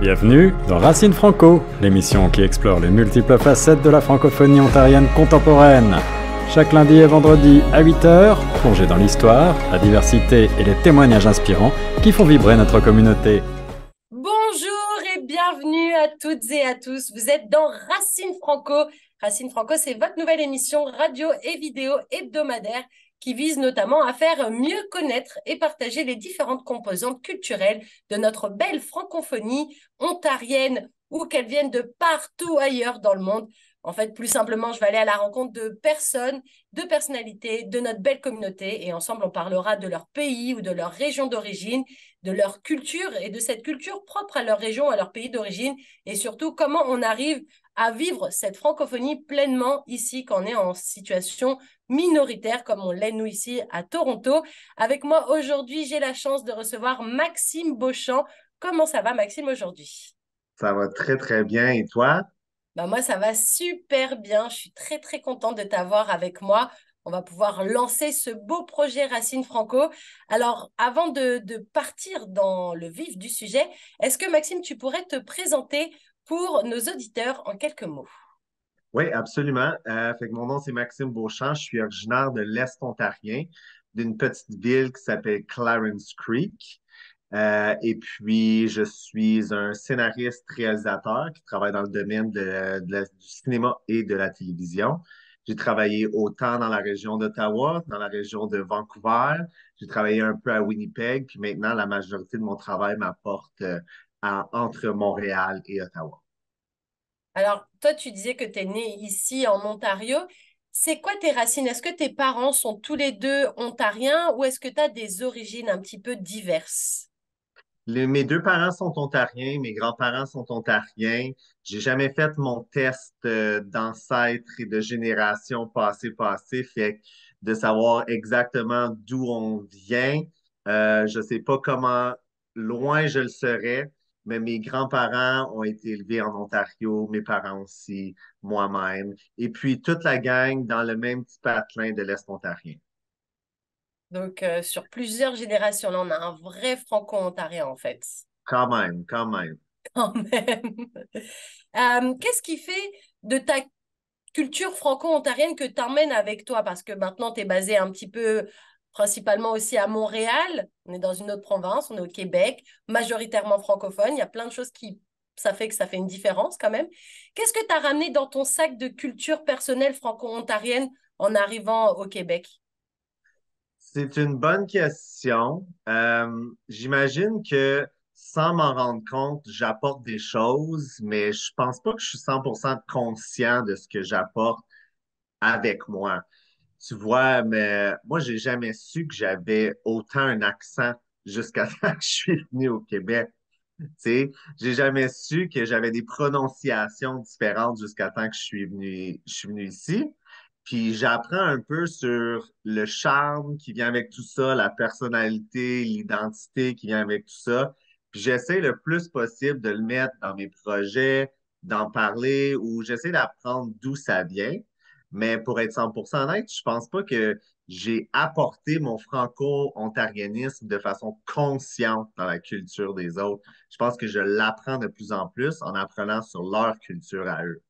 Bienvenue dans Racine Franco, l'émission qui explore les multiples facettes de la francophonie ontarienne contemporaine. Chaque lundi et vendredi à 8h, plongez dans l'histoire, la diversité et les témoignages inspirants qui font vibrer notre communauté. Bonjour et bienvenue à toutes et à tous. Vous êtes dans Racine Franco. Racine Franco, c'est votre nouvelle émission radio et vidéo hebdomadaire qui vise notamment à faire mieux connaître et partager les différentes composantes culturelles de notre belle francophonie ontarienne ou qu'elles viennent de partout ailleurs dans le monde. En fait, plus simplement, je vais aller à la rencontre de personnes, de personnalités de notre belle communauté et ensemble, on parlera de leur pays ou de leur région d'origine, de leur culture et de cette culture propre à leur région, à leur pays d'origine et surtout comment on arrive à vivre cette francophonie pleinement ici quand on est en situation minoritaire comme on l'est nous ici à Toronto. Avec moi aujourd'hui, j'ai la chance de recevoir Maxime Beauchamp. Comment ça va Maxime aujourd'hui? Ça va très, très bien. Et toi? Moi, ça va super bien. Je suis très, très contente de t'avoir avec moi. On va pouvoir lancer ce beau projet Racine Franco. Alors, avant de partir dans le vif du sujet, est-ce que Maxime, tu pourrais te présenter pour nos auditeurs en quelques mots? Oui, absolument. Fait que mon nom, c'est Maxime Beauchamp. Je suis originaire de l'Est ontarien, d'une petite ville qui s'appelle Clarence Creek. Et puis, je suis un scénariste réalisateur qui travaille dans le domaine du cinéma et de la télévision. J'ai travaillé autant dans la région d'Ottawa, dans la région de Vancouver. J'ai travaillé un peu à Winnipeg, puis maintenant, la majorité de mon travail m'apporte entre Montréal et Ottawa. Alors, toi, tu disais que tu es né ici en Ontario. C'est quoi tes racines? Est-ce que tes parents sont tous les deux ontariens ou est-ce que tu as des origines un petit peu diverses? Mes deux parents sont ontariens, mes grands-parents sont ontariens. J'ai jamais fait mon test d'ancêtre et de génération passée, fait que de savoir exactement d'où on vient. Je sais pas comment loin je le serais, mais mes grands-parents ont été élevés en Ontario, mes parents aussi, moi-même, et puis toute la gang dans le même petit patelin de l'Est ontarien. Donc, sur plusieurs générations, là, on a un vrai franco-ontarien, en fait, Quand même, quand même. quand même. Qu'est-ce qui fait de ta culture franco-ontarienne que tu emmènes avec toi? Parce que maintenant, tu es basé un petit peu, principalement aussi à Montréal. On est dans une autre province, on est au Québec, majoritairement francophone. Il y a plein de choses qui, ça fait que ça fait une différence quand même. Qu'est-ce que tu as ramené dans ton sac de culture personnelle franco-ontarienne en arrivant au Québec? C'est une bonne question. J'imagine que sans m'en rendre compte, j'apporte des choses, mais je pense pas que je suis 100% conscient de ce que j'apporte avec moi. Tu vois, mais moi, j'ai jamais su que j'avais autant un accent jusqu'à temps que je suis venu au Québec. Tu sais, j'ai jamais su que j'avais des prononciations différentes jusqu'à temps que je suis venu ici. Puis j'apprends un peu sur le charme qui vient avec tout ça, la personnalité, l'identité qui vient avec tout ça. Puis j'essaie le plus possible de le mettre dans mes projets, d'en parler ou j'essaie d'apprendre d'où ça vient. Mais pour être 100% honnête, je pense pas que j'ai apporté mon franco-ontarianisme de façon consciente dans la culture des autres. Je pense que je l'apprends de plus en plus en apprenant sur leur culture à eux.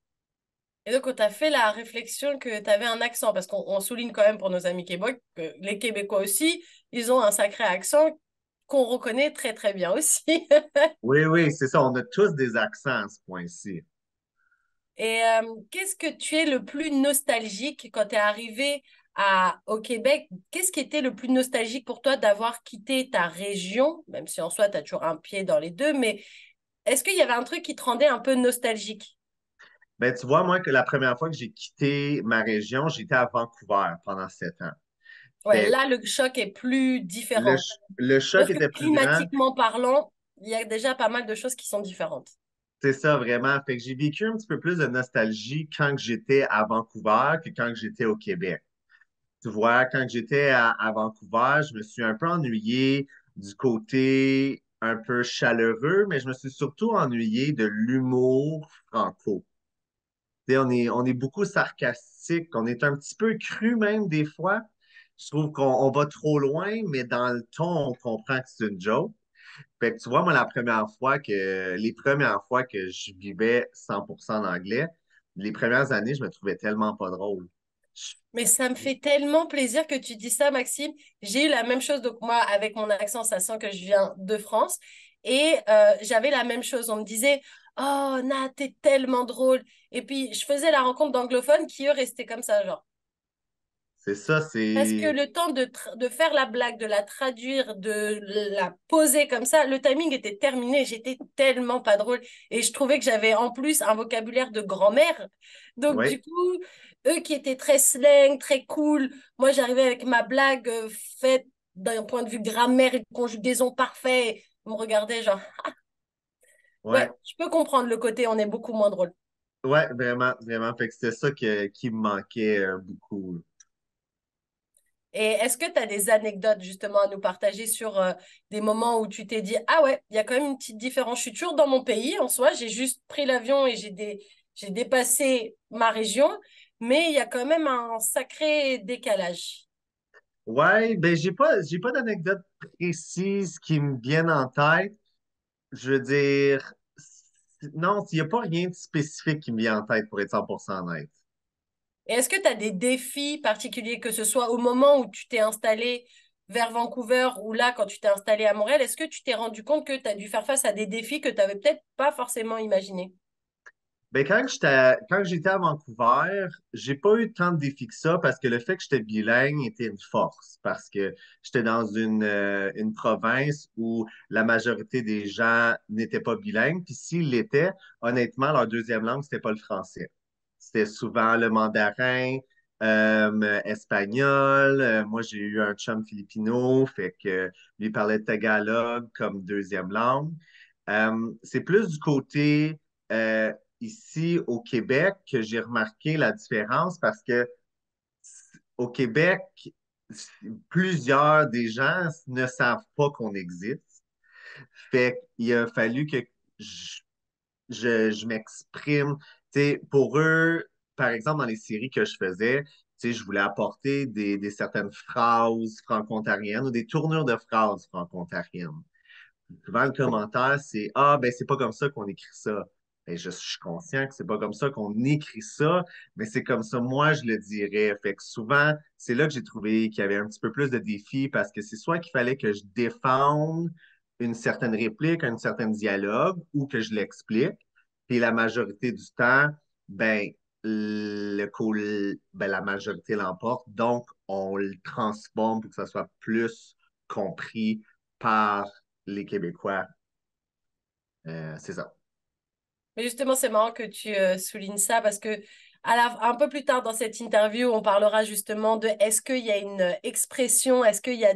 Et donc, on t'a fait la réflexion que tu avais un accent, parce qu'on souligne quand même pour nos amis québécois que les Québécois aussi, ils ont un sacré accent qu'on reconnaît très, très bien aussi. Oui, oui, c'est ça. On a tous des accents à ce point-ci. Et qu'est-ce que tu es le plus nostalgique quand tu es arrivé au Québec? Qu'est-ce qui était le plus nostalgique pour toi d'avoir quitté ta région, même si en soi, tu as toujours un pied dans les deux, mais est-ce qu'il y avait un truc qui te rendait un peu nostalgique? Ben, tu vois, moi, que la première fois que j'ai quitté ma région, j'étais à Vancouver pendant 7 ans. Ouais, Fait là, le choc est plus que le, différent. ch- le choc Sauf que était plus grand. climatiquement parlant, il y a déjà pas mal de choses qui sont différentes. C'est ça, vraiment. Fait que j'ai vécu un petit peu plus de nostalgie quand que j'étais à Vancouver que quand que j'étais au Québec. Tu vois, quand j'étais à Vancouver, je me suis un peu ennuyé du côté un peu chaleureux, mais je me suis surtout ennuyé de l'humour franco. Tu sais, on est beaucoup sarcastique, on est un petit peu cru même des fois. Je trouve qu'on va trop loin, mais dans le ton, on comprend que c'est une joke. Fait que tu vois, moi, les premières fois que je vivais 100% en anglais, les premières années, je me trouvais tellement pas drôle. Mais ça me fait tellement plaisir que tu dis ça, Maxime. J'ai eu la même chose, donc moi, avec mon accent, ça sent que je viens de France. Et j'avais la même chose. On me disait, oh, Nat, t'es tellement drôle. Et puis, je faisais la rencontre d'anglophones qui, eux, restaient comme ça, genre. C'est ça, Parce que c'est... le temps de faire la blague, de la traduire, de la poser comme ça, le timing était terminé. J'étais tellement pas drôle. Et je trouvais que j'avais en plus un vocabulaire de grand-mère. Donc, du Oui, coup, eux qui étaient très slang, très cool, moi, j'arrivais avec ma blague faite d'un point de vue grammaire et conjugaison parfait. Ils me regardaient genre, ouais, ouais, je peux comprendre le côté, on est beaucoup moins drôle. ouais, vraiment, vraiment. Fait que c'était ça qui me manquait beaucoup. Et est-ce que tu as des anecdotes justement à nous partager sur des moments où tu t'es dit, ah ouais, il y a quand même une petite différence. Je suis toujours dans mon pays en soi, j'ai juste pris l'avion et j'ai dépassé ma région, mais il y a quand même un sacré décalage. Ouais, ben j'ai pas d'anecdote précise qui me vienne en tête. Je veux dire, non, il n'y a pas rien de spécifique qui me vient en tête pour être 100% honnête. Et est-ce que tu as des défis particuliers, que ce soit au moment où tu t'es installé vers Vancouver ou là, quand tu t'es installé à Montréal, est-ce que tu t'es rendu compte que tu as dû faire face à des défis que tu n'avais peut-être pas forcément imaginés? Ben, quand j'étais à Vancouver, j'ai pas eu tant de défis que ça parce que le fait que j'étais bilingue était une force parce que j'étais dans une province où la majorité des gens n'étaient pas bilingues. Puis s'ils l'étaient, honnêtement, leur deuxième langue, c'était pas le français. C'était souvent le mandarin, espagnol. Moi, j'ai eu un chum filipino, fait que lui parlait tagalog comme deuxième langue. C'est plus du côté ici au Québec que j'ai remarqué la différence parce que au Québec, plusieurs des gens ne savent pas qu'on existe. Fait qu'il a fallu que je, je m'exprime. Tu sais, pour eux, par exemple, dans les séries que je faisais, tu sais, je voulais apporter des certaines phrases franco-ontariennes ou des tournures de phrases franco-ontariennes. Souvent, le commentaire, c'est ah, ben, c'est pas comme ça qu'on écrit ça. Ben, je suis conscient que c'est pas comme ça qu'on écrit ça, mais c'est comme ça, moi, je le dirais. Fait que souvent, c'est là que j'ai trouvé qu'il y avait un petit peu plus de défis parce que c'est soit qu'il fallait que je défende une certaine réplique, un certain dialogue ou que je l'explique. Puis la majorité du temps, ben, la majorité l'emporte. Donc, on le transforme pour que ça soit plus compris par les Québécois. C'est ça. Mais justement, c'est marrant que tu soulignes ça parce que un peu plus tard dans cette interview, on parlera justement de est-ce qu'il y a une expression, est-ce qu'il y a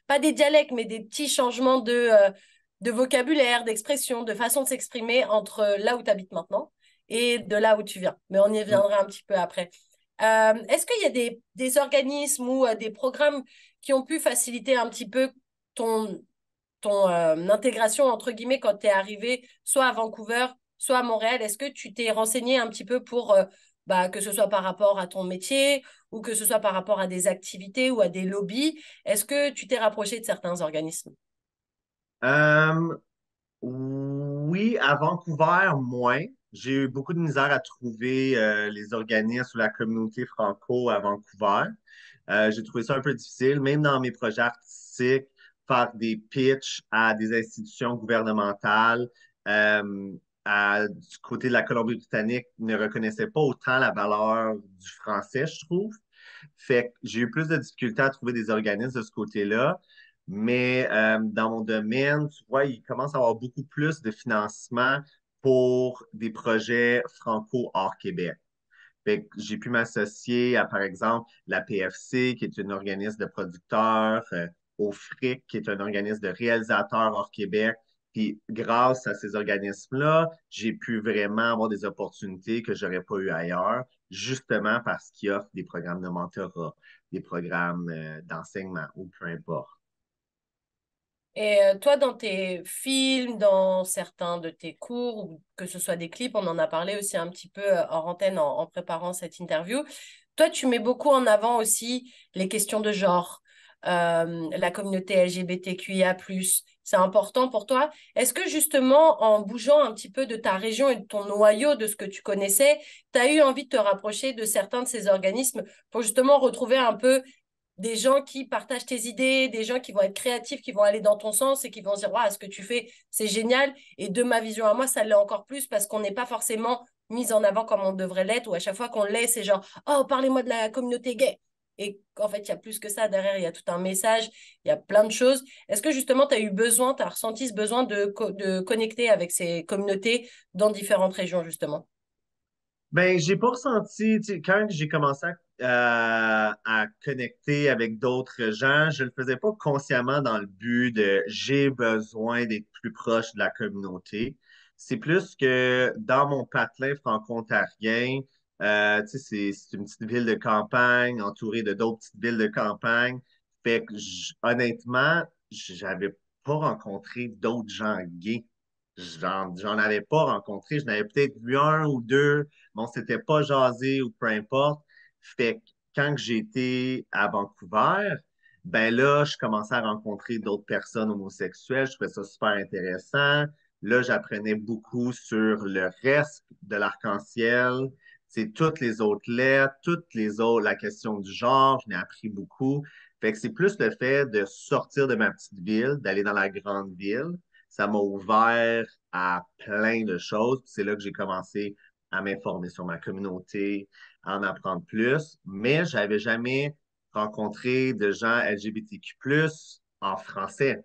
pas des dialectes, mais des petits changements de vocabulaire, d'expression, de façon de s'exprimer entre là où tu habites maintenant et de là où tu viens. Mais on y Mm. reviendra un petit peu après. Est-ce qu'il y a des organismes ou des programmes qui ont pu faciliter un petit peu ton, ton intégration, entre guillemets, quand tu es arrivé soit à Vancouver, soit à Montréal? Est-ce que tu t'es renseigné un petit peu pour, bah, que ce soit par rapport à ton métier ou que ce soit par rapport à des activités ou à des lobbies? Est-ce que tu t'es rapproché de certains organismes? Euh, oui, à Vancouver, moins. J'ai eu beaucoup de misère à trouver les organismes ou la communauté franco à Vancouver. J'ai trouvé ça un peu difficile, même dans mes projets artistiques, faire des pitchs à des institutions gouvernementales euh, du côté de la Colombie-Britannique ne reconnaissaient pas autant la valeur du français, je trouve. Fait que j'ai eu plus de difficultés à trouver des organismes de ce côté-là. Mais dans mon domaine, tu vois, il commence à y avoir beaucoup plus de financement pour des projets franco hors Québec. Fait que j'ai pu m'associer à, par exemple, la PFC, qui est un organisme de producteurs, au FRIC, qui est un organisme de réalisateurs hors Québec. Puis grâce à ces organismes-là, j'ai pu vraiment avoir des opportunités que j'aurais pas eues ailleurs, justement parce qu'ils offrent des programmes de mentorat, des programmes d'enseignement ou peu importe. Et toi, dans tes films, dans certains de tes cours, ou que ce soit des clips, on en a parlé aussi un petit peu hors antenne en préparant cette interview. Toi, tu mets beaucoup en avant aussi les questions de genre, la communauté LGBTQIA+. c'est important pour toi. Est-ce que justement, en bougeant un petit peu de ta région et de ton noyau, de ce que tu connaissais, tu as eu envie de te rapprocher de certains de ces organismes pour justement retrouver un peu des gens qui partagent tes idées, des gens qui vont être créatifs, qui vont aller dans ton sens et qui vont se dire, ouais, ce que tu fais, c'est génial. Et de ma vision à moi, ça l'est encore plus parce qu'on n'est pas forcément mis en avant comme on devrait l'être, ou à chaque fois qu'on l'est, c'est genre, oh, parlez-moi de la communauté gay. Et en fait, il y a plus que ça derrière, il y a tout un message, il y a plein de choses. Est-ce que justement, tu as eu besoin, tu as ressenti ce besoin de connecter avec ces communautés dans différentes régions, justement? Ben, j'ai pas ressenti, tu sais, quand j'ai commencé à connecter avec d'autres gens, je le faisais pas consciemment dans le but de j'ai besoin d'être plus proche de la communauté. C'est plus que dans mon patelin franco-ontarien, tu sais, c'est une petite ville de campagne entourée de d'autres petites villes de campagne. Fait que honnêtement, j'avais pas rencontré d'autres gens gays. J'en avais pas rencontré. Je n'avais peut-être vu un ou deux, mais on s'était pas jasé ou peu importe. Fait que quand j'étais à Vancouver, ben là, je commençais à rencontrer d'autres personnes homosexuelles. Je trouvais ça super intéressant. Là, j'apprenais beaucoup sur le reste de l'arc-en-ciel. C'est toutes les autres lettres, toutes les autres, la question du genre, je n'ai appris beaucoup. Fait que c'est plus le fait de sortir de ma petite ville, d'aller dans la grande ville. Ça m'a ouvert à plein de choses. C'est là que j'ai commencé à m'informer sur ma communauté, à en apprendre plus, mais j'avais jamais rencontré de gens LGBTQ+ en français.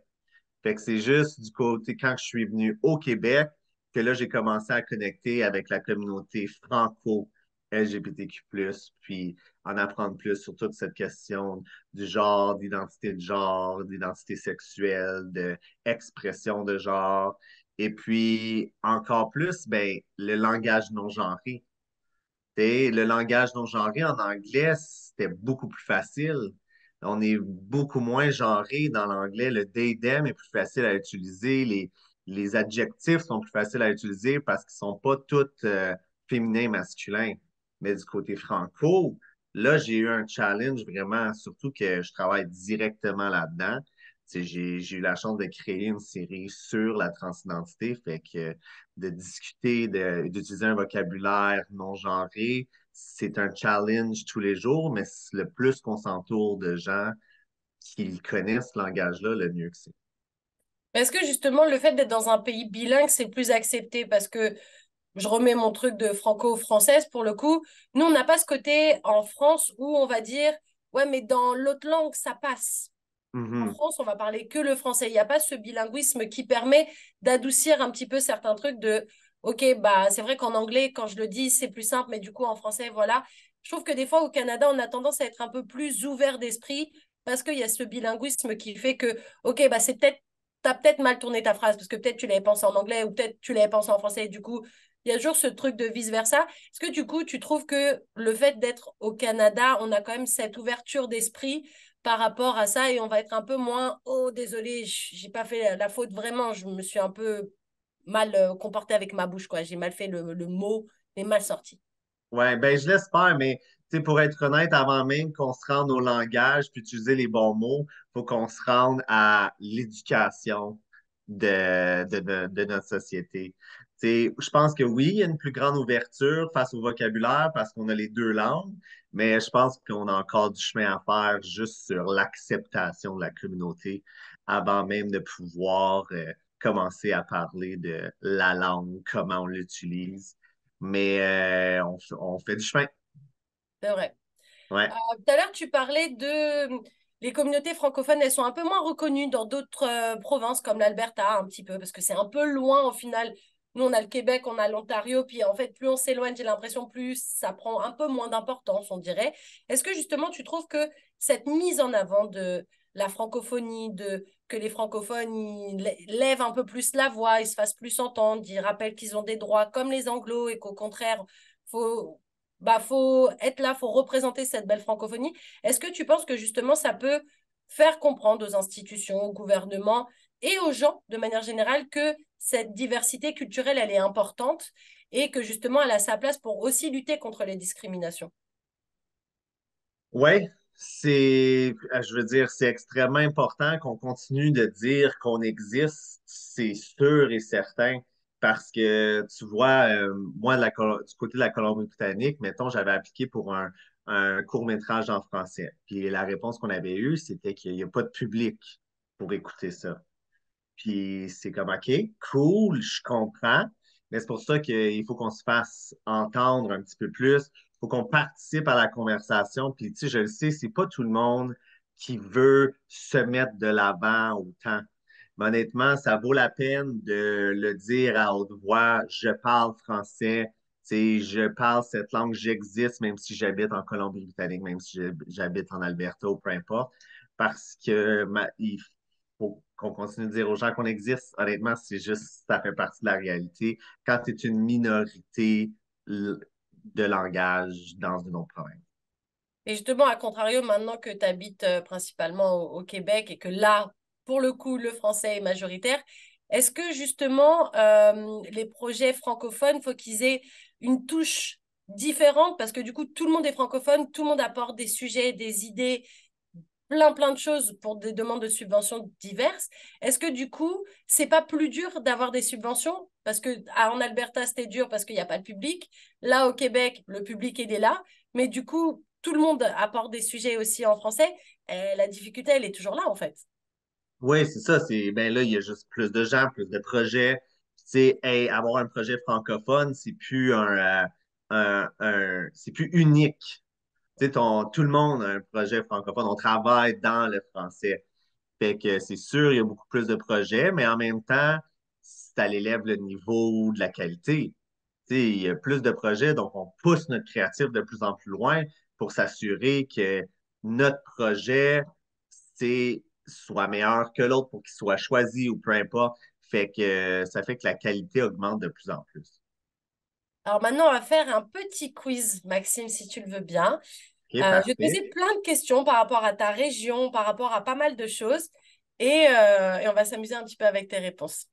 Fait que c'est juste du côté, quand je suis venu au Québec, que là, j'ai commencé à connecter avec la communauté franco-LGBTQ+, puis en apprendre plus sur toute cette question du genre, d'identité de genre, d'identité sexuelle, d'expression de genre. Et puis, encore plus, ben, le langage non genré. Le langage non genré en anglais, c'était beaucoup plus facile. On est beaucoup moins genré dans l'anglais. Le they, them est plus facile à utiliser. Les adjectifs sont plus faciles à utiliser parce qu'ils sont pas tous féminins, masculins. Mais du côté franco, là, j'ai eu un challenge vraiment, surtout que je travaille directement là-dedans. J'ai eu la chance de créer une série sur la transidentité, fait que de discuter, d'utiliser un vocabulaire non genré, c'est un challenge tous les jours, mais le plus qu'on s'entoure de gens qui connaissent ce langage-là, le mieux que c'est. Est-ce que justement le fait d'être dans un pays bilingue, c'est plus accepté parce que je remets mon truc de franco-française pour le coup. Nous, on n'a pas ce côté en France où on va dire, ouais, mais dans l'autre langue, ça passe. En Mhm. France, on va parler que le français. Il n'y a pas ce bilinguisme qui permet d'adoucir un petit peu certains trucs de, OK, bah, c'est vrai qu'en anglais, quand je le dis, c'est plus simple, mais du coup, en français, voilà. Je trouve que des fois, au Canada, on a tendance à être un peu plus ouvert d'esprit parce qu'il y a ce bilinguisme qui fait que, OK, bah, c'est peut-être, t'as peut-être mal tourné ta phrase parce que peut-être tu l'avais pensé en anglais ou peut-être tu l'avais pensé en français. Et du coup, il y a toujours ce truc de vice-versa. Est-ce que du coup, tu trouves que le fait d'être au Canada, on a quand même cette ouverture d'esprit par rapport à ça et on va être un peu moins oh désolé j'ai pas fait la faute vraiment je me suis un peu mal comportée avec ma bouche quoi j'ai mal fait le mot mais mal sorti. Ouais, ben je l'espère, mais tu sais, pour être honnête, avant même qu'on se rende au langage puis utiliser les bons mots, faut qu'on se rende à l'éducation de notre société. Tu sais, je pense que oui, il y a une plus grande ouverture face au vocabulaire parce qu'on a les deux langues, mais je pense qu'on a encore du chemin à faire juste sur l'acceptation de la communauté avant même de pouvoir commencer à parler de la langue, comment on l'utilise, mais on fait du chemin. C'est vrai. Ouais. Tout à l'heure tu parlais de les communautés francophones elles sont un peu moins reconnues dans d'autres provinces comme l'Alberta un petit peu parce que c'est un peu loin au final. Nous on a le Québec, on a l'Ontario, puis en fait plus on s'éloigne j'ai l'impression plus ça prend un peu moins d'importance on dirait. Est-ce que justement tu trouves que cette mise en avant de la francophonie, de que les francophones ils lèvent un peu plus la voix, ils se fassent plus entendre, ils rappellent qu'ils ont des droits comme les anglos et qu'au contraire faut faut être là, faut représenter cette belle francophonie. Est-ce que tu penses que justement ça peut faire comprendre aux institutions, au gouvernement et aux gens de manière générale que cette diversité culturelle, elle est importante et que justement elle a sa place pour aussi lutter contre les discriminations? Ouais, Je veux dire, c'est extrêmement important qu'on continue de dire qu'on existe, c'est sûr et certain, parce que tu vois, moi, du côté de la Colombie-Britannique, mettons, j'avais appliqué pour un court-métrage en français. Puis la réponse qu'on avait eue, c'était qu'il n'y a pas de public pour écouter ça. Puis c'est comme, OK, cool, je comprends, mais c'est pour ça qu'il faut qu'on se fasse entendre un petit peu plus. Il faut qu'on participe à la conversation. Puis, tu sais, je le sais, c'est pas tout le monde qui veut se mettre de l'avant autant. Mais honnêtement, ça vaut la peine de le dire à haute voix. Je parle français. Tu sais, je parle cette langue, j'existe, même si j'habite en Colombie-Britannique, même si j'habite en Alberta ou peu importe, parce que il faut qu'on continue de dire aux gens qu'on existe. Honnêtement, c'est juste, ça fait partie de la réalité. Quand tu es une minorité de langage dans une autre province. Et justement, à contrario, maintenant que tu habites principalement au Québec et que là, pour le coup, le français est majoritaire, est-ce que justement, les projets francophones, faut qu'ils aient une touche différente parce que du coup, tout le monde est francophone, tout le monde apporte des sujets, des idées, plein de choses pour des demandes de subventions diverses. Est-ce que du coup, c'est pas plus dur d'avoir des subventions? Parce que en Alberta, c'était dur parce qu'il n'y a pas de public. Là, au Québec, le public il est là. Mais du coup, tout le monde apporte des sujets aussi en français. Et la difficulté, elle est toujours là, en fait. Oui, c'est ça. Ben là, il y a juste plus de gens, plus de projets. Tu sais, hey, avoir un projet francophone, c'est plus unique. Tu sais, tout le monde a un projet francophone. On travaille dans le français. Fait que c'est sûr, il y a beaucoup plus de projets, mais en même temps, ça élève le niveau de la qualité. Tu sais, il y a plus de projets, donc on pousse notre créatif de plus en plus loin pour s'assurer que notre projet, soit meilleur que l'autre pour qu'il soit choisi ou peu importe. Fait que ça fait que la qualité augmente de plus en plus. Alors maintenant, on va faire un petit quiz, Maxime, si tu le veux bien. OK, Je vais te parfait. poser plein de questions par rapport à ta région, par rapport à pas mal de choses. Et on va s'amuser un petit peu avec tes réponses.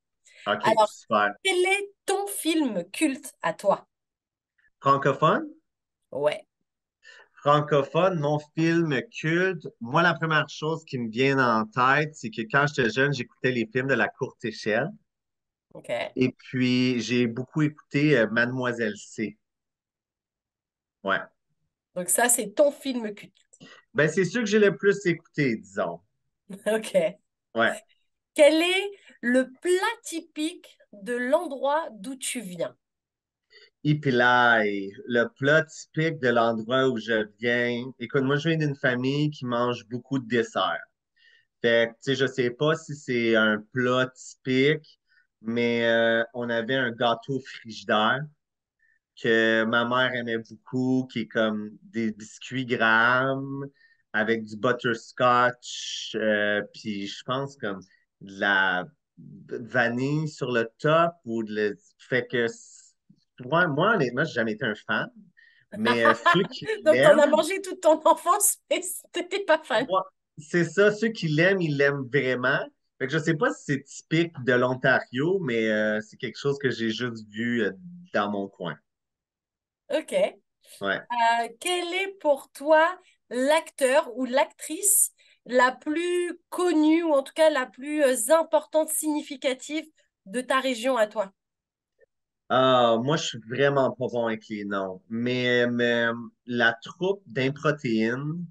OK, Alors, super. quel est ton film culte à toi? Francophone? Ouais, Francophone, mon film culte, moi, la première chose qui me vient en tête, c'est que quand j'étais jeune, j'écoutais les films de la courte échelle. ok. Et puis, j'ai beaucoup écouté Mademoiselle C. Ouais. Donc ça, c'est ton film culte. Ben, c'est sûr que j'ai le plus écouté, disons. Ok. Ouais. Quel est le plat typique de l'endroit d'où tu viens? Ipilaï, le plat typique de l'endroit où je viens. Écoute, moi, je viens d'une famille qui mange beaucoup de desserts. Fait que, tu sais, je sais pas si c'est un plat typique, mais on avait un gâteau frigidaire que ma mère aimait beaucoup, qui est comme des biscuits Graham avec du butterscotch, puis je pense comme de la vanille sur le top fait que moi, honnêtement, j'ai jamais été un fan, mais ceux qui Donc, t'en as l'aiment, mangé toute ton enfance, mais t'étais pas fan. moi, c'est ça, ceux qui l'aiment, ils l'aiment vraiment. Fait que je sais pas si c'est typique de l'Ontario, mais c'est quelque chose que j'ai juste vu dans mon coin. Ok. Ouais. Quel est pour toi l'acteur ou l'actrice la plus connue, ou en tout cas la plus importante, significative de ta région à toi? Ah, moi, je suis vraiment pas bon avec les noms. Mais la troupe d'Improtéines,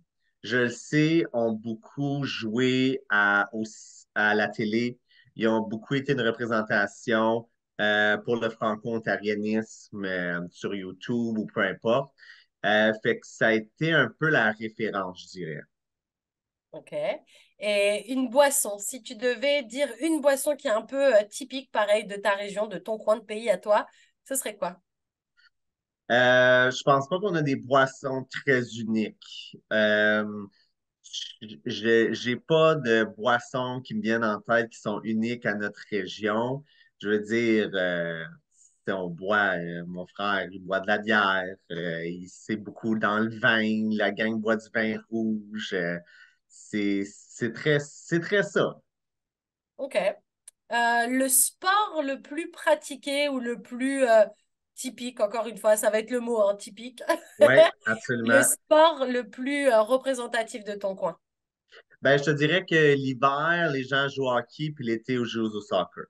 je le sais, ont beaucoup joué à la télé. Ils ont beaucoup été une représentation pour le franco-ontarianisme sur YouTube ou peu importe. Fait que ça a été un peu la référence, je dirais. Ok. Et une boisson, si tu devais dire une boisson qui est un peu typique, pareil, de ta région, de ton coin de pays à toi, ce serait quoi? Je pense pas qu'on a des boissons très uniques. J'ai pas de boissons qui me viennent en tête qui sont uniques à notre région. Je veux dire, si on boit, mon frère, il boit de la bière, c'est beaucoup dans le vin, la gang boit du vin rouge. C'est très ça. Ok. Le sport le plus pratiqué ou le plus typique, encore une fois, ça va être le mot, hein, typique, Oui, le absolument. sport le plus représentatif de ton coin? Ben, je te dirais que l'hiver, les gens jouent au hockey, puis l'été, on joue au soccer.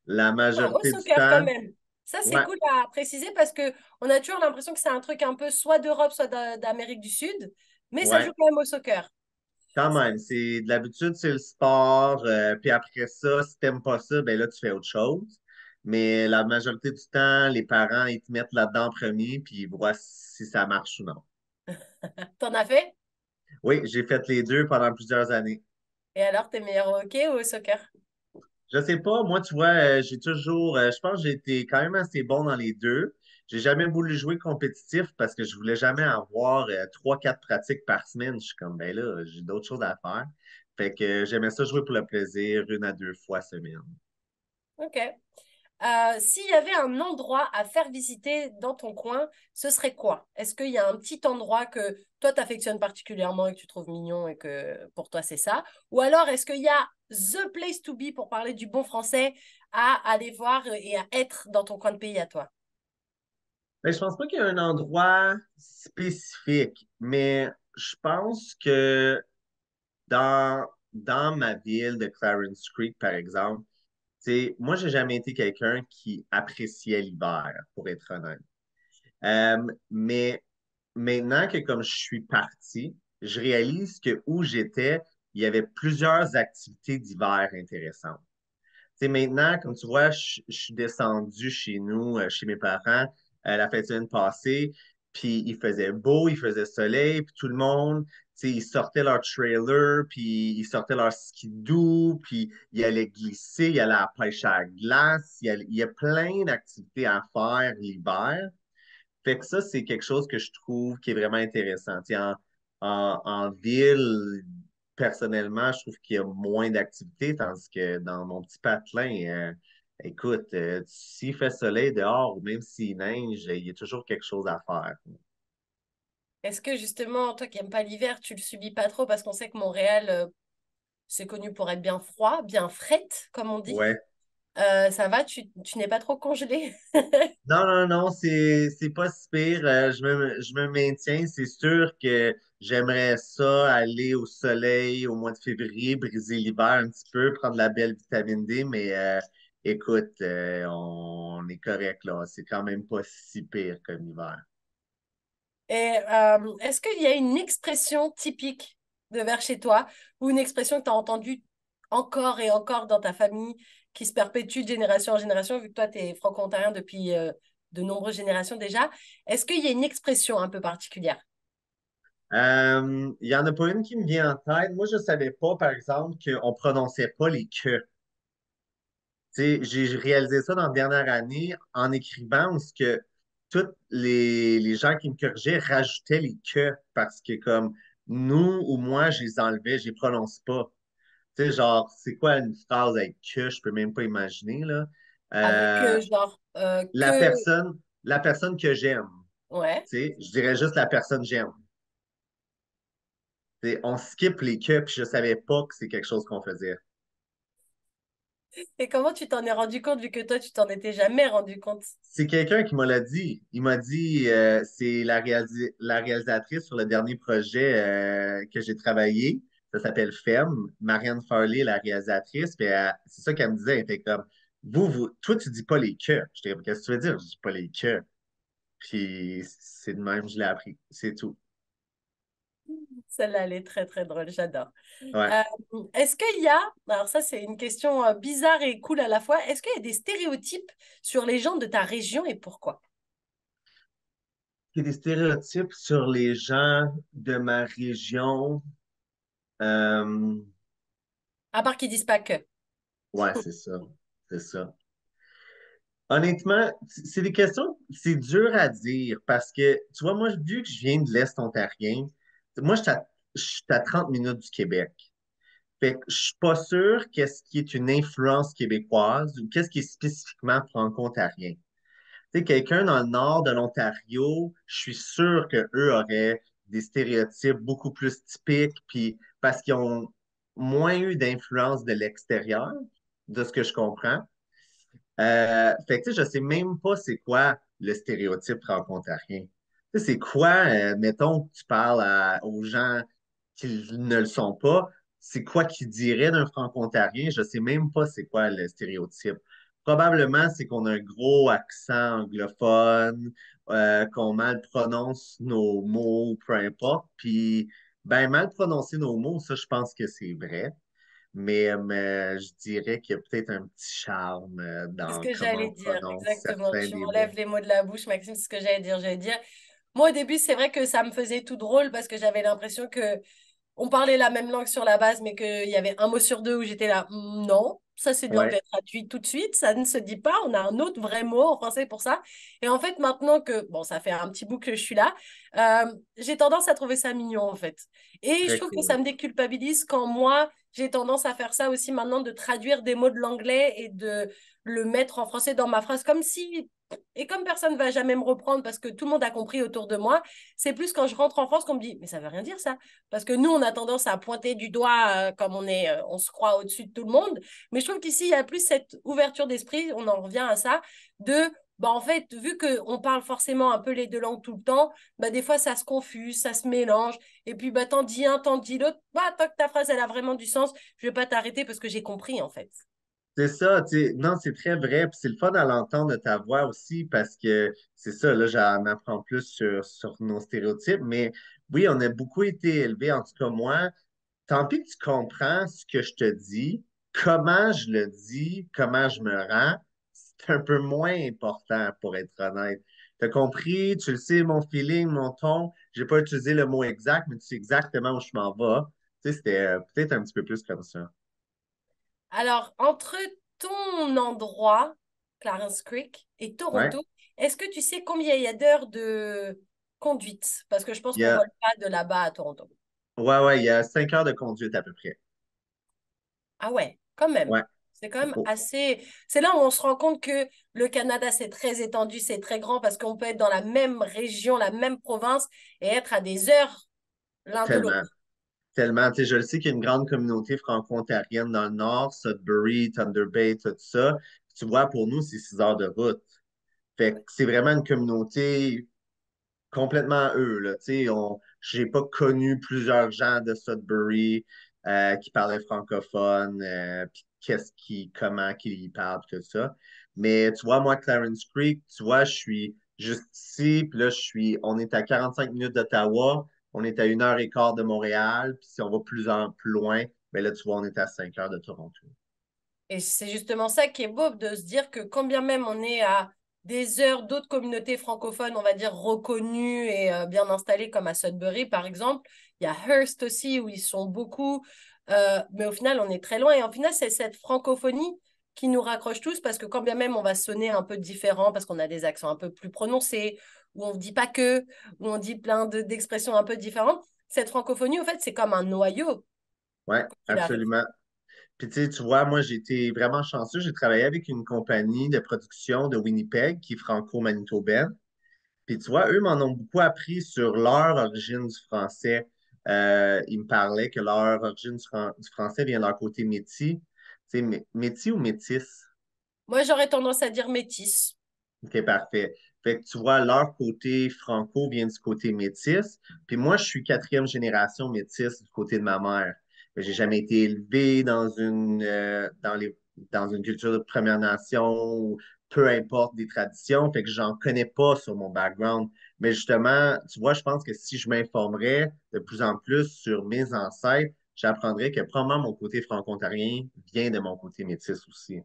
La Ah, au majorité du soccer quand temps, même. Ça, c'est ouais, cool à préciser parce que on a toujours l'impression que c'est un truc un peu soit d'Europe, soit d'Amérique du Sud, mais ça joue ouais, quand même au soccer. quand même. C'est de l'habitude, c'est le sport. Puis après ça, si t'aimes pas ça, ben là, tu fais autre chose. Mais la majorité du temps, les parents, ils te mettent là-dedans en premier, puis ils voient si ça marche ou non. T'en as fait? Oui, j'ai fait les deux pendant plusieurs années. Et alors, t'es meilleur au hockey ou au soccer? Je sais pas, moi, tu vois, j'ai toujours, je pense que j'ai été quand même assez bon dans les deux. J'ai jamais voulu jouer compétitif parce que je voulais jamais avoir trois, quatre pratiques par semaine. Je suis comme, ben là, j'ai d'autres choses à faire. Fait que j'aimais ça jouer pour le plaisir, une à deux fois semaine. Ok. S'il y avait un endroit à faire visiter dans ton coin, ce serait quoi? Est-ce qu'il y a un petit endroit que toi t'affectionnes particulièrement et que tu trouves mignon et que pour toi c'est ça? Ou alors est-ce qu'il y a the place to be, pour parler du bon français, à aller voir et à être dans ton coin de pays à toi? Ben, je pense pas qu'il y a un endroit spécifique, mais je pense que dans ma ville de Clarence Creek, par exemple, moi, j'ai jamais été quelqu'un qui appréciait l'hiver, pour être honnête. Mais maintenant que comme je suis parti, je réalise que où j'étais, il y avait plusieurs activités d'hiver intéressantes. Maintenant, comme tu vois, je suis descendu chez nous, chez mes parents, la fin de semaine passée, puis il faisait beau, il faisait soleil, puis tout le monde, ils sortaient leur trailer, puis ils sortaient leur skidoo, puis ils allaient glisser, ils allaient à la pêche à la glace, il y a plein d'activités à faire l'hiver. Fait que ça, c'est quelque chose que je trouve qui est vraiment intéressant. En ville, personnellement, je trouve qu'il y a moins d'activités, tandis que dans mon petit patelin, écoute, s'il fait soleil dehors ou même s'il neige, il y a toujours quelque chose à faire. Est-ce que justement, toi qui n'aimes pas l'hiver, tu le subis pas trop parce qu'on sait que Montréal, c'est connu pour être bien froid, bien frette, comme on dit. Ouais. Ça va, tu n'es pas trop congelé? Non, non, non, c'est pas si pire. Je me maintiens. C'est sûr que j'aimerais ça aller au soleil au mois de février, briser l'hiver un petit peu, prendre la belle vitamine D, mais écoute, on est correct là. C'est quand même pas si pire comme hiver. Et est-ce qu'il y a une expression typique de vers chez toi ou une expression que tu as entendue encore et encore dans ta famille qui se perpétue de génération en génération, vu que toi, tu es franco-ontarien depuis de nombreuses générations déjà? Est-ce qu'il y a une expression un peu particulière? Il y en a pas une qui me vient en tête. Moi, je savais pas, par exemple, qu'on prononçait pas les que. J'ai réalisé ça dans la dernière année en écrivant où ce que tous les gens qui me corrigeaient rajoutaient les que parce que comme nous ou moi, je les enlevais, je les prononce pas. Genre, c'est quoi une phrase avec que, je peux même pas imaginer, là. Avec Euh, genre la la personne que j'aime, Ouais. je dirais juste la personne que j'aime. On skip les que, puis je savais pas que c'est quelque chose qu'on faisait. Et comment tu t'en es rendu compte, vu que toi, tu t'en étais jamais rendu compte? C'est quelqu'un qui me l'a dit. Il m'a dit, c'est la réalisatrice sur le dernier projet que j'ai travaillé. Ça s'appelle Femme. Marianne Farley, la réalisatrice. Puis c'est ça qu'elle me disait. Elle était comme, toi, tu dis pas les que. J'étais comme, qu'est-ce que tu veux dire? Je dis pas les que. Puis c'est de même, je l'ai appris. C'est tout. Celle-là, elle est très, très drôle, j'adore. Ouais. Euh, est-ce qu'il y a, alors ça c'est une question bizarre et cool à la fois, est-ce qu'il y a des stéréotypes sur les gens de ta région et pourquoi? Il y a des stéréotypes sur les gens de ma région. Euh, À part qu'ils disent pas que. ouais, c'est ça. C'est ça. Honnêtement, c'est des questions, c'est dur à dire parce que, tu vois, moi, vu que je viens de l'Est ontarien, moi, je suis à 30 minutes du Québec. Fait que je suis pas sûr qu'est-ce qui est une influence québécoise ou qu'est-ce qui est spécifiquement franco-ontarien. Tu sais, quelqu'un dans le nord de l'Ontario, je suis sûr qu'eux auraient des stéréotypes beaucoup plus typiques, puis parce qu'ils ont moins eu d'influence de l'extérieur, de ce que je comprends. Fait que, tu sais, je sais même pas c'est quoi. le stéréotype franco-ontarien? Tu sais, c'est quoi, mettons que tu parles aux gens qui ne le sont pas, c'est quoi qu'ils diraient d'un franco-ontarien? Je sais même pas c'est quoi le stéréotype. Probablement, c'est qu'on a un gros accent anglophone, qu'on mal prononce nos mots, peu importe. Puis, ben, mal prononcer nos mots, ça, je pense que c'est vrai. Mais je dirais qu'il y a peut-être un petit charme C'est ce dans que comment j'allais on dire, prononce exactement. certains Tu des m'enlèves mots. les mots de la bouche, Maxime, c'est ce que j'allais dire. J'allais dire, moi, au début, c'est vrai que ça me faisait tout drôle parce que j'avais l'impression que on parlait la même langue sur la base, mais qu'il y avait un mot sur deux où j'étais là, non, ça c'est de Ouais, l'anglais traduit tout de suite, ça ne se dit pas, on a un autre vrai mot en français pour ça. Et en fait, maintenant que, bon, ça fait un petit bout que je suis là, j'ai tendance à trouver ça mignon en fait. Et je très trouve que cool. ça me déculpabilise quand moi, j'ai tendance à faire ça aussi maintenant, de traduire des mots de l'anglais et de le mettre en français dans ma phrase, comme si, et comme personne ne va jamais me reprendre parce que tout le monde a compris autour de moi, c'est plus quand je rentre en France qu'on me dit, mais ça veut rien dire ça. Parce que nous, on a tendance à pointer du doigt comme on se croit au-dessus de tout le monde. Mais je trouve qu'ici, il y a plus cette ouverture d'esprit, on en revient à ça, de, bah, en fait, vu qu'on parle forcément un peu les deux langues tout le temps, bah, des fois, ça se confuse, ça se mélange. Et puis, bah, t'en dis un, t'en dis l'autre. Bah, tant que ta phrase, elle a vraiment du sens, je vais pas t'arrêter parce que j'ai compris, en fait. C'est ça, tu sais, non, c'est très vrai. Puis c'est le fun à l'entendre de ta voix aussi parce que c'est ça, là, j'en apprends plus sur nos stéréotypes. Mais oui, on a beaucoup été élevés, en tout cas moi. Tant pis que tu comprends ce que je te dis, comment je le dis, comment je me rends, c'est un peu moins important pour être honnête. Tu as compris, tu le sais, mon feeling, mon ton. J'ai pas utilisé le mot exact, mais tu sais exactement où je m'en vais. Tu sais, c'était peut-être un petit peu plus comme ça. Alors, entre ton endroit, Clarence Creek, et Ouais. Toronto, est-ce que tu sais combien il y a d'heures de conduite? Parce que je pense Il y qu'on a, vole pas de là-bas à Toronto. ouais, il y a 5 heures de conduite à peu près. Ah ouais, quand même. Ouais. C'est quand même Oh, assez. C'est là où on se rend compte que le Canada, c'est très étendu, c'est très grand parce qu'on peut être dans la même région, la même province et être à des heures l'un de tellement. l'autre. Tellement. Tu sais, je le sais qu'il y a une grande communauté franco-ontarienne dans le nord, Sudbury, Thunder Bay, tout ça. Tu vois, pour nous, c'est 6 heures de route. Fait que c'est vraiment une communauté complètement eux, là. Tu sais, j'ai pas connu plusieurs gens de Sudbury qui parlaient francophone, puis comment qu'ils parlent, tout ça. Mais tu vois, moi, Clarence Creek, tu vois, je suis juste ici, puis là, on est à 45 minutes d'Ottawa, on est à 1 heure et quart de Montréal, puis si on va plus loin, ben là, tu vois, on est à 5 heures de Toronto. Et c'est justement ça qui est beau de se dire que quand bien même on est à des heures d'autres communautés francophones, on va dire reconnues et bien installées, comme à Sudbury par exemple, il y a Hearst aussi où ils sont beaucoup, mais au final on est très loin. Et au final, c'est cette francophonie qui nous raccroche tous parce que quand bien même on va sonner un peu différent parce qu'on a des accents un peu plus prononcés, où on ne dit pas que, où on dit plein d'expressions un peu différentes, cette francophonie, au fait, c'est comme un noyau, Ouais, qu'il arrive. absolument. Puis tu vois, moi, j'ai été vraiment chanceux. J'ai travaillé avec une compagnie de production de Winnipeg qui est franco-manitobaine. Puis tu vois, eux m'en ont beaucoup appris sur leur origine du français. Ils me parlaient que leur origine du français vient de leur côté métis. Tu sais, métis ou métis? Moi, j'aurais tendance à dire métis. OK, parfait. Fait que tu vois, leur côté franco vient du côté métis. Puis moi, je suis quatrième génération métisse du côté de ma mère. J'ai jamais été élevé dans une culture de Première Nation ou peu importe des traditions. Fait que j'en connais pas sur mon background. Mais justement, tu vois, je pense que si je m'informerais de plus en plus sur mes ancêtres, j'apprendrais que probablement mon côté franco-ontarien vient de mon côté métis aussi.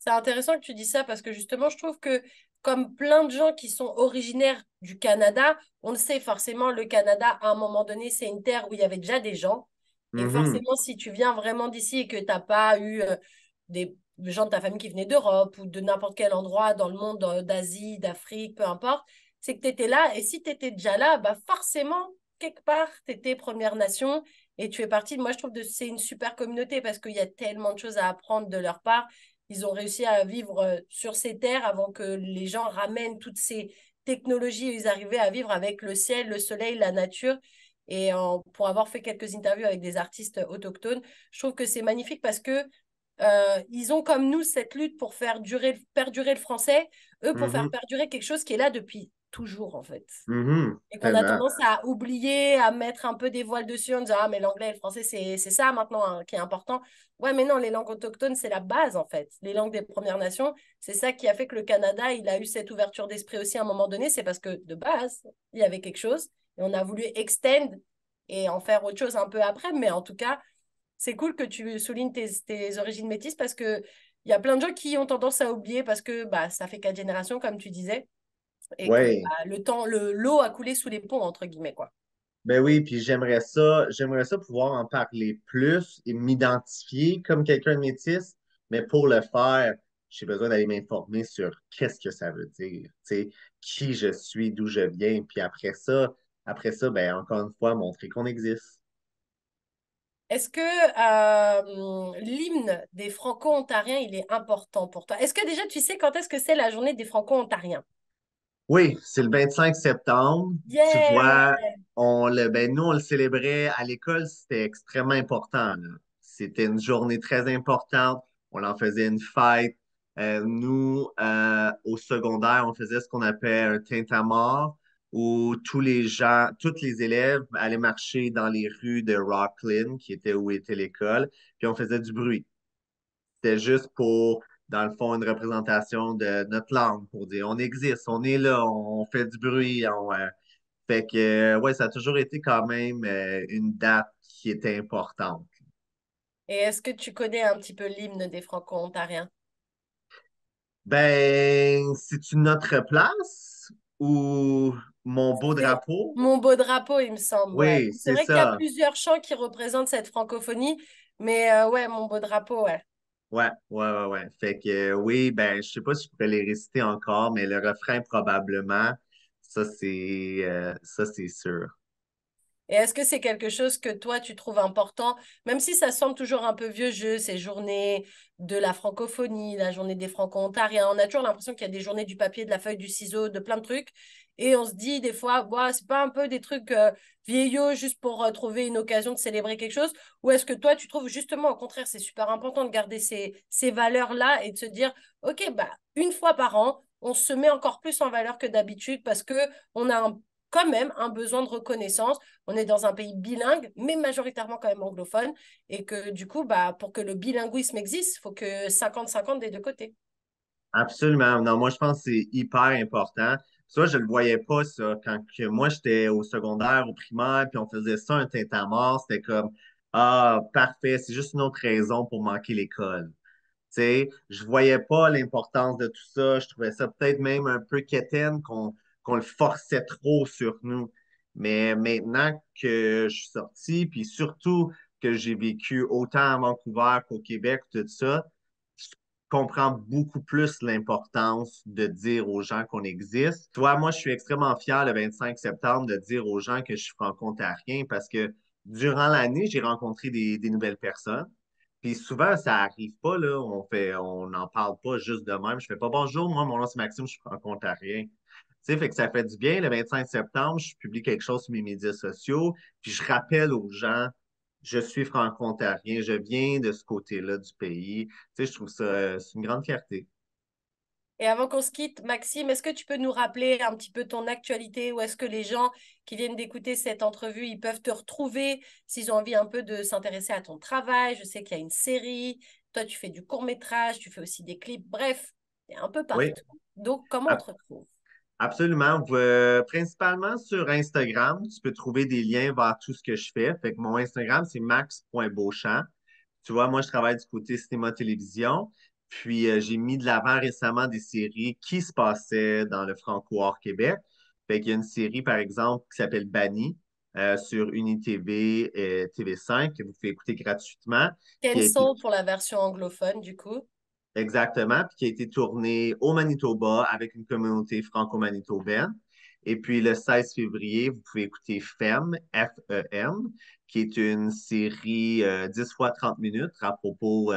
C'est intéressant que tu dis ça parce que justement, je trouve que comme plein de gens qui sont originaires du Canada, on le sait forcément, le Canada, à un moment donné, c'est une terre où il y avait déjà des gens. Et Mhm. forcément, si tu viens vraiment d'ici et que tu n'as pas eu des gens de ta famille qui venaient d'Europe ou de n'importe quel endroit dans le monde, d'Asie, d'Afrique, peu importe, c'est que tu étais là. Et si tu étais déjà là, bah forcément, quelque part, tu étais Première Nation et tu es parti. Moi, je trouve que c'est une super communauté parce qu'il y a tellement de choses à apprendre de leur part. Ils ont réussi à vivre sur ces terres avant que les gens ramènent toutes ces technologies. Ils arrivaient à vivre avec le ciel, le soleil, la nature. Et pour avoir fait quelques interviews avec des artistes autochtones, je trouve que c'est magnifique parce que ils ont comme nous cette lutte pour faire perdurer le français, eux pour faire Mhm, perdurer quelque chose qui est là depuis toujours en fait. mhm, Et qu'on a tellement. tendance à oublier, à mettre un peu des voiles dessus en disant ah mais l'anglais et le français c'est ça maintenant hein, qui est important. Ouais mais non, les langues autochtones c'est la base en fait. Les langues des Premières Nations, c'est ça qui a fait que le Canada il a eu cette ouverture d'esprit aussi à un moment donné, c'est parce que de base il y avait quelque chose et on a voulu extend et en faire autre chose un peu après, mais en tout cas c'est cool que tu soulignes tes origines métisses parce que il y a plein de gens qui ont tendance à oublier parce que bah, ça fait 4 générations, comme tu disais, et que Oui. bah, l'eau a coulé sous les ponts, entre guillemets, quoi. Ben oui, puis j'aimerais ça pouvoir en parler plus et m'identifier comme quelqu'un de métis, mais pour le faire, j'ai besoin d'aller m'informer sur qu'est-ce que ça veut dire, tu sais, qui je suis, d'où je viens, puis après ça, ben encore une fois, montrer qu'on existe. Est-ce que l'hymne des Franco-Ontariens, il est important pour toi? Est-ce que déjà tu sais quand est-ce que c'est la journée des Franco-Ontariens? Oui, c'est le 25 septembre. Tu Yeah! vois, nous, on le célébrait à l'école, c'était extrêmement important, là. C'était une journée très importante. On en faisait une fête. Nous, au secondaire, on faisait ce qu'on appelle un tintamarre, où tous les élèves allaient marcher dans les rues de Rockland, qui était où était l'école, puis on faisait du bruit. C'était juste pour, dans le fond, une représentation de notre langue, pour dire on existe, on est là, on fait du bruit. Fait que, ouais, ça a toujours été quand même une date qui était importante. Et est-ce que tu connais un petit peu l'hymne des Franco-Ontariens? Ben, c'est une notre place ou mon beau C'est drapeau? Mon beau drapeau, il me semble, ouais. Oui, C'est c'est vrai qu'il y a ça. plusieurs chants qui représentent cette francophonie, mais ouais, mon beau drapeau, ouais. Ouais, ouais, ouais, ouais. Fait que, oui, ben, je sais pas si je pourrais les réciter encore, mais le refrain, probablement, ça, c'est sûr. Et est-ce que c'est quelque chose que toi, tu trouves important, même si ça semble toujours un peu vieux jeu, ces journées de la francophonie, la journée des franco-ontariens, on a toujours l'impression qu'il y a des journées du papier, de la feuille, du ciseau, de plein de trucs, et on se dit des fois, ouais, c'est pas un peu des trucs vieillots juste pour trouver une occasion de célébrer quelque chose, ou est-ce que toi, tu trouves justement, au contraire, c'est super important de garder ces valeurs-là et de se dire, OK, bah, une fois par an, on se met encore plus en valeur que d'habitude parce que on a quand même un besoin de reconnaissance. On est dans un pays bilingue, mais majoritairement quand même anglophone, et que du coup, bah, pour que le bilinguisme existe, il faut que 50-50 des deux côtés. Absolument. Non, moi, je pense que c'est hyper important. Ça, je le voyais pas, ça. Quand moi, j'étais au secondaire, au primaire, puis on faisait ça, un tintamarre, c'était comme, ah, parfait, c'est juste une autre raison pour manquer l'école. Tu sais, je voyais pas l'importance de tout ça. Je trouvais ça peut-être même un peu quétaine qu'on le forçait trop sur nous. Mais maintenant que je suis sorti, puis surtout que j'ai vécu autant à Vancouver qu'au Québec, tout ça, je comprends beaucoup plus l'importance de dire aux gens qu'on existe. Toi, moi, je suis extrêmement fier le 25 septembre de dire aux gens que je suis franco-ontarien parce que durant l'année, j'ai rencontré des nouvelles personnes. Puis souvent, ça arrive pas, là. On n'en parle pas juste de même. Je fais pas bonjour, moi, mon nom c'est Maxime, je suis franco-ontarien. Tu sais, fait que ça fait du bien. Le 25 septembre, je publie quelque chose sur mes médias sociaux, puis je rappelle aux gens, je suis franco-ontarien, je viens de ce côté-là du pays. Tu sais, je trouve ça, c'est une grande fierté. Et avant qu'on se quitte, Maxime, est-ce que tu peux nous rappeler un petit peu ton actualité? Ou est-ce que les gens qui viennent d'écouter cette entrevue, ils peuvent te retrouver s'ils ont envie un peu de s'intéresser à ton travail? Je sais qu'il y a une série. Toi, tu fais du court-métrage, tu fais aussi des clips. Bref, il y a un peu Oui, partout. Donc, comment on ab- te retrouve? absolument. Principalement sur Instagram, tu peux trouver des liens vers tout ce que je fais. Fait que mon Instagram, c'est max.beauchamp. Tu vois, moi, je travaille du côté cinéma-télévision. Puis, j'ai mis de l'avant récemment des séries qui se passaient dans le franco-hors Québec. Fait qu'il y a une série, par exemple, qui s'appelle Banni sur UniTV et TV5 que vous pouvez écouter gratuitement, qui a été Cancel pour la version anglophone, du coup. exactement, puis qui a été tourné au Manitoba avec une communauté franco-manitobaine. Et puis le 16 février, vous pouvez écouter FEM, F-E-M, qui est une série 10 fois 30 minutes à propos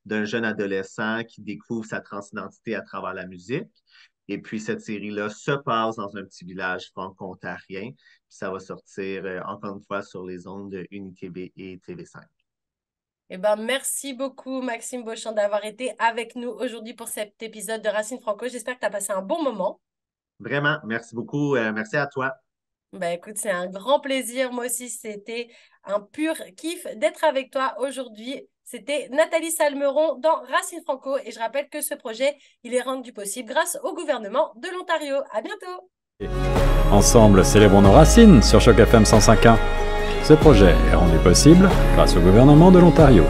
d'un jeune adolescent qui découvre sa transidentité à travers la musique. Et puis cette série-là se passe dans un petit village franco-ontarien. Puis ça va sortir encore une fois sur les ondes de UniTV et TV5. Eh ben, merci beaucoup, Maxime Beauchamp, d'avoir été avec nous aujourd'hui pour cet épisode de Racine Franco. J'espère que tu as passé un bon moment. Vraiment, merci beaucoup. Merci à toi. Ben, écoute, c'est un grand plaisir. Moi aussi, c'était un pur kiff d'être avec toi aujourd'hui. C'était Nathalie Salmeron dans Racine Franco. Et je rappelle que ce projet, il est rendu possible grâce au gouvernement de l'Ontario. À bientôt. Ensemble, célébrons nos racines sur Choc FM 105.1. Ce projet est rendu possible grâce au gouvernement de l'Ontario.